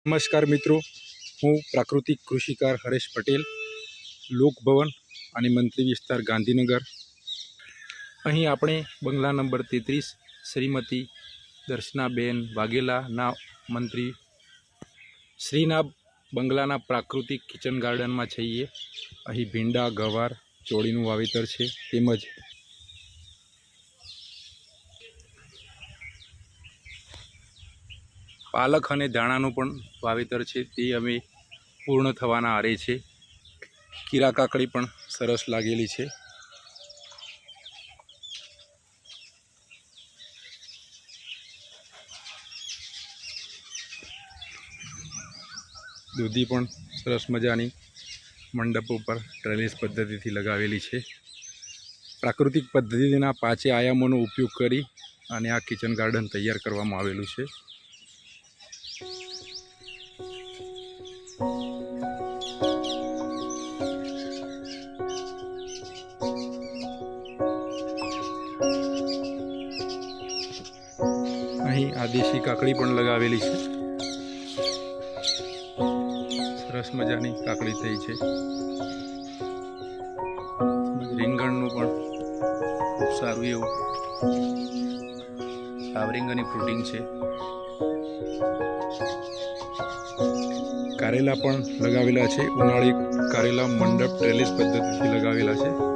નમસ્કાર મિત્રો, હું પ્રાકૃતિક કૃષિકાર હરેશ પટેલ, લોકભવન અને મંત્રી વિસ્તાર ગાંધીનગર. અહીં આપણે બંગલા નંબર 33 શ્રીમતી દર્શનાબેન વાઘેલાના મંત્રી શ્રીના બંગલાના પ્રાકૃતિક કિચન ગાર્ડનમાં છીએ. અહીં ભીંડા, ગવાર, ચોળીનું વાવેતર છે, તેમજ પાલક અને ધાણાનું પણ વાવેતર છે, તે અમે પૂર્ણ થવાના આરે છે. કીરા કાકડી પણ સરસ લાગેલી છે. દૂધી પણ સરસ મજાની મંડપ ઉપર ટ્રેલિસ પદ્ધતિથી લગાવેલી છે. પ્રાકૃતિક પદ્ધતિના 5 આયામોનો ઉપયોગ કરી અને આ કિચન ગાર્ડન તૈયાર કરવામાં આવેલું છે. અહીં આ દેશી કાકડી પણ લગાવેલી છે. સરસ મજાની કાકડી થઈ છે. રીંગણનું પણ ખૂબ સારું એવું ફ્લાવરિંગ અને ફ્રૂટિંગ છે. કારેલા પણ લગાવેલા છે. ઉનાળી કારેલા મંડપ ટ્રેલિસ પદ્ધતિથી લગાવેલા છે.